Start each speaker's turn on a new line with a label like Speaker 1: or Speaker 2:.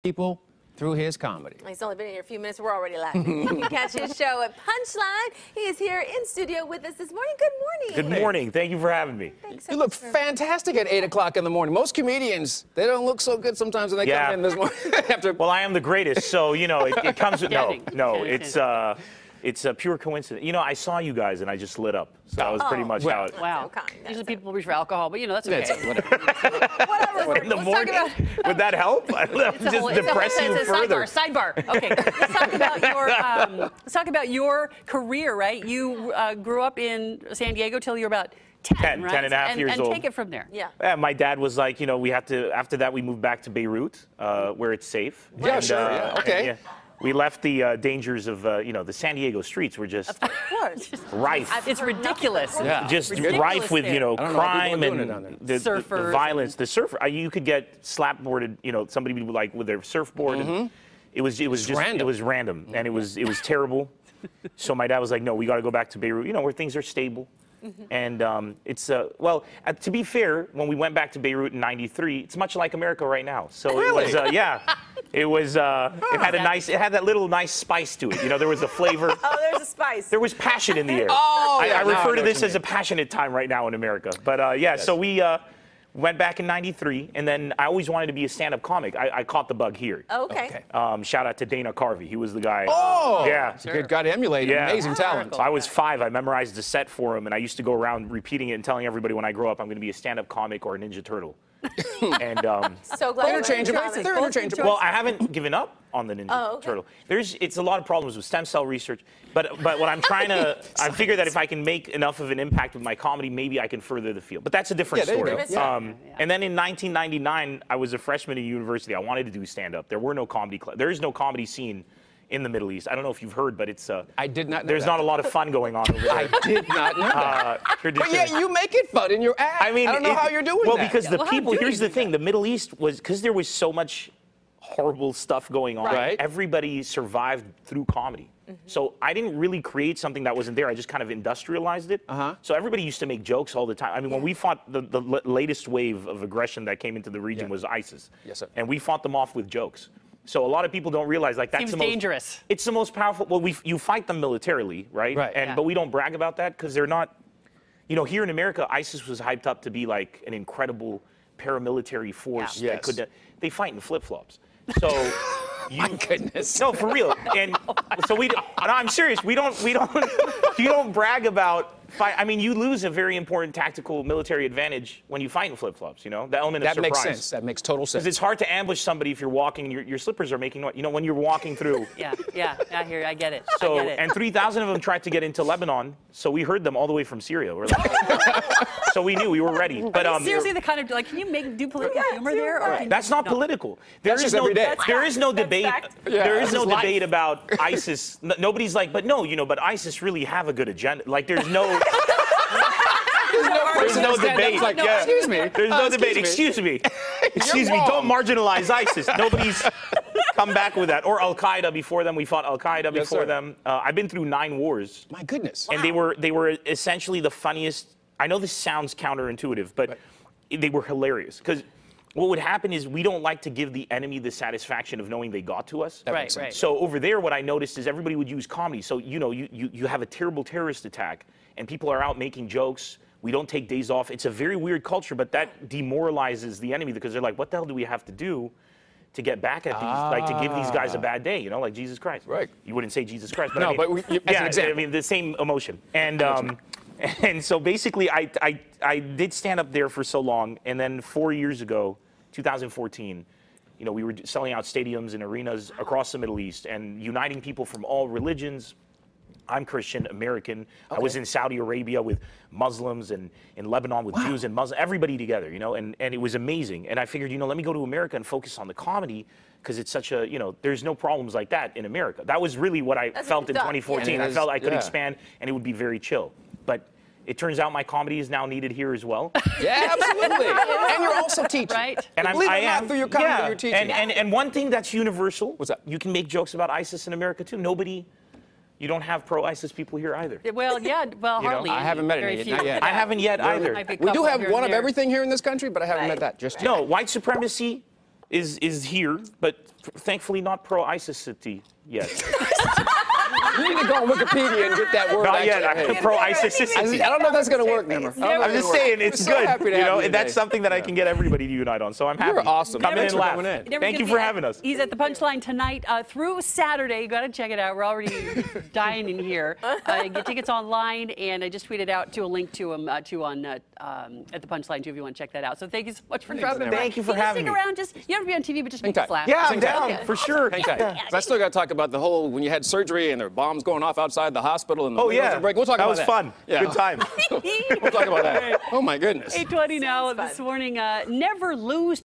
Speaker 1: people through his comedy.
Speaker 2: He's only been here a few minutes. We're already laughing. You can catch his show at Punchline. He is here in studio with us this morning. Good morning.
Speaker 3: Good morning. Thank you for having me.
Speaker 2: Thanks so
Speaker 1: You look
Speaker 2: much for-
Speaker 1: fantastic at 8 o'clock in the morning. Most comedians, they don't look so good sometimes when they come in this morning. After
Speaker 3: Well, I am the greatest, so, you know, it comes with, no,
Speaker 4: Kidding.
Speaker 3: it's a pure coincidence. You know, I saw you guys and I just lit up. So that was pretty much how it.
Speaker 4: Wow.
Speaker 2: So kind.
Speaker 4: Usually people reach for alcohol, but you know, that's okay.
Speaker 1: That's whatever.
Speaker 2: Whatever.
Speaker 3: In the
Speaker 2: Let's talk
Speaker 3: morning?
Speaker 2: about-
Speaker 3: Would that help? I
Speaker 4: It's a
Speaker 3: just
Speaker 4: whole-
Speaker 3: depress
Speaker 4: it's a
Speaker 3: you
Speaker 4: whole- it's a
Speaker 3: further.
Speaker 4: Sidebar. Okay, let's talk about your career, right? You grew up in San Diego till you were about 10, right?
Speaker 3: 10 and a half years
Speaker 4: and
Speaker 3: old.
Speaker 4: take it from there.
Speaker 2: Yeah.
Speaker 3: Yeah, my dad was like, you know, we have to, after that we moved back to Beirut, where it's safe.
Speaker 1: Yeah,
Speaker 3: And,
Speaker 1: sure, yeah, okay.
Speaker 3: and, we left the dangers of, you know, the San Diego streets were just
Speaker 2: Of course.
Speaker 3: rife.
Speaker 4: It's ridiculous.
Speaker 1: Yeah.
Speaker 3: Just
Speaker 4: Ridiculous
Speaker 3: rife with, you know,
Speaker 1: I don't know how people
Speaker 3: crime
Speaker 1: are doing
Speaker 3: and
Speaker 1: it down there.
Speaker 3: the
Speaker 4: Surfers.
Speaker 3: violence. The surfer, you could get slap-boarded, you know, somebody would like with their surfboard. And it was just
Speaker 1: random.
Speaker 3: It was random, and it was terrible. So my dad was like, no, we got to go back to Beirut, you know, where things are stable. And it's, well, to be fair, when we went back to Beirut in '93, it's much like America right now. So
Speaker 1: Really?
Speaker 3: it was, yeah, it was, it had a nice, it had that little nice spice to it. You know, there was a flavor.
Speaker 2: Oh, there's a spice.
Speaker 3: There was passion in the air.
Speaker 1: Oh, yeah,
Speaker 3: I
Speaker 1: now I
Speaker 3: refer
Speaker 1: know
Speaker 3: to
Speaker 1: what
Speaker 3: this
Speaker 1: you
Speaker 3: as a
Speaker 1: mean.
Speaker 3: passionate time right now in America. But yeah, so we went back in '93, and then I always wanted to be a stand-up comic. I caught the bug here.
Speaker 2: Oh, okay.
Speaker 3: Shout out to Dana Carvey. He was the guy.
Speaker 1: Oh!
Speaker 3: Yeah.
Speaker 1: Good God, emulated.
Speaker 3: Yeah.
Speaker 1: Amazing talent.
Speaker 3: So I was 5. I memorized the set for him, and I used to go around repeating it and telling everybody when I grow up I'm going to be a stand-up comic or a Ninja Turtle. And
Speaker 2: So glad you're
Speaker 1: interchangeable.
Speaker 2: comics.
Speaker 1: They're
Speaker 2: Both
Speaker 1: interchangeable.
Speaker 3: well, I haven't given up on the Ninja
Speaker 2: Oh, okay.
Speaker 3: Turtle. It's a lot of problems with stem cell research, but what I'm trying to, I figure that if I can make enough of an impact with my comedy, maybe I can further the field. But that's a different
Speaker 1: Yeah, there you
Speaker 3: story.
Speaker 1: go.
Speaker 2: Yeah.
Speaker 3: And then in 1999, I was a freshman at university. I wanted to do stand-up. There were no comedy there is no comedy scene in the Middle East. I don't know if you've heard, but it's
Speaker 1: I did not know
Speaker 3: there's
Speaker 1: that.
Speaker 3: not a lot of fun going on over there.
Speaker 1: I did not know that. But
Speaker 3: Traditionally.
Speaker 1: yeah, you make it fun in your act.
Speaker 3: I mean,
Speaker 1: I don't know how you're doing
Speaker 3: well,
Speaker 1: that.
Speaker 3: because the
Speaker 4: Well, how
Speaker 3: people.
Speaker 4: do you
Speaker 3: Here's the
Speaker 4: do
Speaker 3: thing: the Middle East was because there was so much horrible stuff going on.
Speaker 1: Right.
Speaker 3: Everybody survived through comedy. So I didn't really create something that wasn't there. I just kind of industrialized it. So everybody used to make jokes all the time. I mean, when we fought the latest wave of aggression that came into the region was ISIS.
Speaker 1: Yes, sir.
Speaker 3: And we fought them off with jokes. So a lot of people don't realize like that's
Speaker 4: Seems
Speaker 3: the most
Speaker 4: dangerous.
Speaker 3: It's the most powerful. Well, you fight them militarily, right?
Speaker 1: Right.
Speaker 3: And
Speaker 4: Yeah.
Speaker 3: but we don't brag about that because they're not. You know, here in America, ISIS was hyped up to be like an incredible paramilitary force
Speaker 1: Yeah.
Speaker 3: that could. They fight in flip-flops. So,
Speaker 1: My goodness.
Speaker 3: no, for real. And so no, I'm serious. You don't brag about fight. I mean, you lose a very important tactical military advantage when you fight in flip-flops. You know, the element of
Speaker 1: That makes
Speaker 3: surprise.
Speaker 1: sense. That makes total sense.
Speaker 3: Because it's hard to ambush somebody if you're walking and your slippers are making noise. You know, when you're walking through.
Speaker 4: Yeah, I hear, I get it.
Speaker 3: So,
Speaker 4: I get it.
Speaker 3: and 3,000 of them tried to get into Lebanon, so we heard them all the way from Syria. We're like, so we knew we were ready. But
Speaker 4: Seriously, the kind of, like, can you do political humor there? Or can
Speaker 3: that's not political.
Speaker 1: That's just every day.
Speaker 3: There is no debate.
Speaker 2: fact.
Speaker 1: Yeah,
Speaker 3: There is
Speaker 1: that's
Speaker 3: no
Speaker 1: life.
Speaker 3: debate about ISIS. Nobody's like, but no, you know, but ISIS really have a good agenda. Like, there's no. There's no debate.
Speaker 1: Like,
Speaker 4: No,
Speaker 1: yeah. Excuse me.
Speaker 3: There's no debate. Excuse me. Excuse me. Don't
Speaker 1: wrong.
Speaker 3: marginalize ISIS. Nobody's come back with that. Or Al Qaeda before them. We fought Al Qaeda
Speaker 1: Yes,
Speaker 3: before
Speaker 1: sir.
Speaker 3: them. I've been through 9 wars.
Speaker 1: My goodness.
Speaker 3: And they were essentially the funniest. I know this sounds counterintuitive, but they were hilarious. Because what would happen is we don't like to give the enemy the satisfaction of knowing they got to us.
Speaker 1: That
Speaker 4: Right,
Speaker 1: makes sense.
Speaker 4: right.
Speaker 3: So over there, what I noticed is everybody would use comedy. So, you know, you have a terrible terrorist attack, and people are out making jokes. We don't take days off. It's a very weird culture, but that demoralizes the enemy because they're like, what the hell do we have to do to get back at these, like to give these guys a bad day, you know, like Jesus Christ.
Speaker 1: Right.
Speaker 3: You wouldn't say Jesus Christ, but
Speaker 1: No,
Speaker 3: I mean,
Speaker 1: but as an
Speaker 3: yeah,
Speaker 1: example.
Speaker 3: I mean, the same emotion. And so basically, I did stand up there for so long, and then 4 years ago, 2014, you know, we were selling out stadiums and arenas across the Middle East and uniting people from all religions. I'm Christian, American. I was in Saudi Arabia with Muslims and in Lebanon with Jews and Muslims, everybody together, you know, and it was amazing. And I figured, you know, let me go to America and focus on the comedy because it's such a, you know, there's no problems like that in America. That was really what I felt in
Speaker 2: done.
Speaker 3: 2014.
Speaker 1: Yeah.
Speaker 3: I felt I could
Speaker 1: Yeah.
Speaker 3: expand and it would be very chill. But it turns out my comedy is now needed here as well.
Speaker 1: Yeah, absolutely. And you're also teaching.
Speaker 4: Right.
Speaker 3: And
Speaker 1: Believe it
Speaker 3: I
Speaker 1: or not,
Speaker 3: am
Speaker 1: through your comedy, you're teaching.
Speaker 3: And one thing that's universal.
Speaker 1: What's that?
Speaker 3: You can make jokes about ISIS in America too. You don't have pro-ISIS people here either.
Speaker 4: Well, yeah, well,
Speaker 3: You know,
Speaker 4: hardly.
Speaker 1: I haven't met
Speaker 4: Very
Speaker 1: any,
Speaker 4: few.
Speaker 1: not yet.
Speaker 3: I haven't yet either.
Speaker 4: Might be a
Speaker 1: We do
Speaker 4: couple
Speaker 1: have
Speaker 4: here
Speaker 1: one
Speaker 4: and
Speaker 1: of
Speaker 4: there.
Speaker 1: everything here in this country, but I haven't
Speaker 2: Right.
Speaker 1: met that just yet.
Speaker 3: No, white supremacy is here, but thankfully not pro-ISIS-ity yet.
Speaker 1: You need to go on Wikipedia and get that word.
Speaker 3: Not yet.
Speaker 1: Hey.
Speaker 3: Pro-ISIS-ity.
Speaker 1: I don't know if that's going to work, Nemr.
Speaker 3: I'm just saying, it's
Speaker 1: so
Speaker 3: good.
Speaker 1: happy to
Speaker 3: You
Speaker 1: have
Speaker 3: know,
Speaker 1: you
Speaker 3: that's
Speaker 1: today.
Speaker 3: something that I can get everybody to unite on. So I'm happy.
Speaker 1: You're awesome.
Speaker 3: Come in
Speaker 1: Thanks
Speaker 3: and
Speaker 1: for
Speaker 3: laugh.
Speaker 1: coming in.
Speaker 4: Nemr
Speaker 3: Thank you
Speaker 4: gonna
Speaker 3: for
Speaker 4: be
Speaker 3: having us.
Speaker 4: He's at the Punchline tonight through Saturday. You got to check it out. We're already dying in here. Get tickets online, and I just tweeted out a link to him at the Punchline too if you want to check that out. So thank you so much for dropping by.
Speaker 3: Thank you for having me.
Speaker 4: Stick around. Just you don't have to be on TV, but just make
Speaker 1: Hang
Speaker 4: us
Speaker 1: tight.
Speaker 4: laugh.
Speaker 3: Yeah, I'm
Speaker 1: Hang tight.
Speaker 3: down for sure.
Speaker 1: Hang tight. 'Cause I still got to talk about the whole when you had surgery and there were bombs going off outside the hospital and the windows
Speaker 3: yeah.
Speaker 1: were breaking. We'll talk
Speaker 3: That
Speaker 1: about
Speaker 3: was
Speaker 1: that.
Speaker 3: fun.
Speaker 1: Yeah.
Speaker 3: Good time.
Speaker 1: We'll talk about that. Oh my goodness.
Speaker 4: 8:20 now
Speaker 2: Sounds
Speaker 4: this
Speaker 2: fun.
Speaker 4: morning. Never lose